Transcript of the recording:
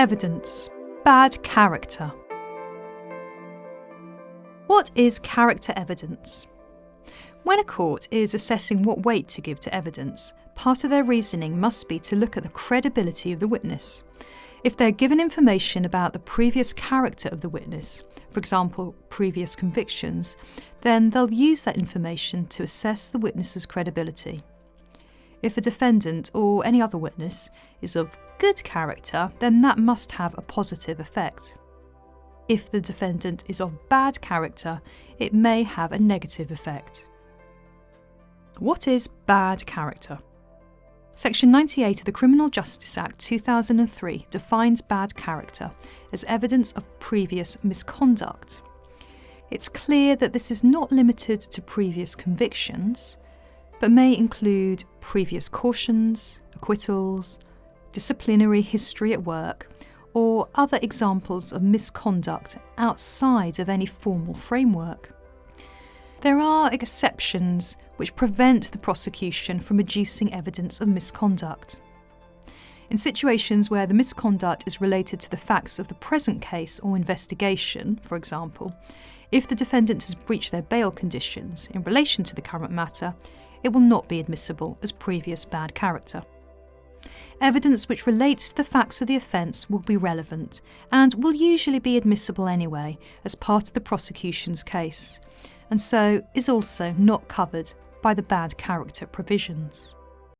Evidence. Bad character. What is character evidence? When a court is assessing what weight to give to evidence, part of their reasoning must be to look at the credibility of the witness. If they're given information about the previous character of the witness, for example, previous convictions, then they'll use that information to assess the witness's credibility. If a defendant or any other witness is of good character, then that must have a positive effect. If the defendant is of bad character, it may have a negative effect. What is bad character? Section 98 of the Criminal Justice Act 2003 defines bad character as evidence of previous misconduct. It's clear that this is not limited to previous convictions, but may include previous cautions, acquittals, disciplinary history at work, or other examples of misconduct outside of any formal framework. There are exceptions which prevent the prosecution from adducing evidence of misconduct. In situations where the misconduct is related to the facts of the present case or investigation, for example, if the defendant has breached their bail conditions in relation to the current matter, it will not be admissible as previous bad character. Evidence which relates to the facts of the offence will be relevant and will usually be admissible anyway as part of the prosecution's case, and so is also not covered by the bad character provisions.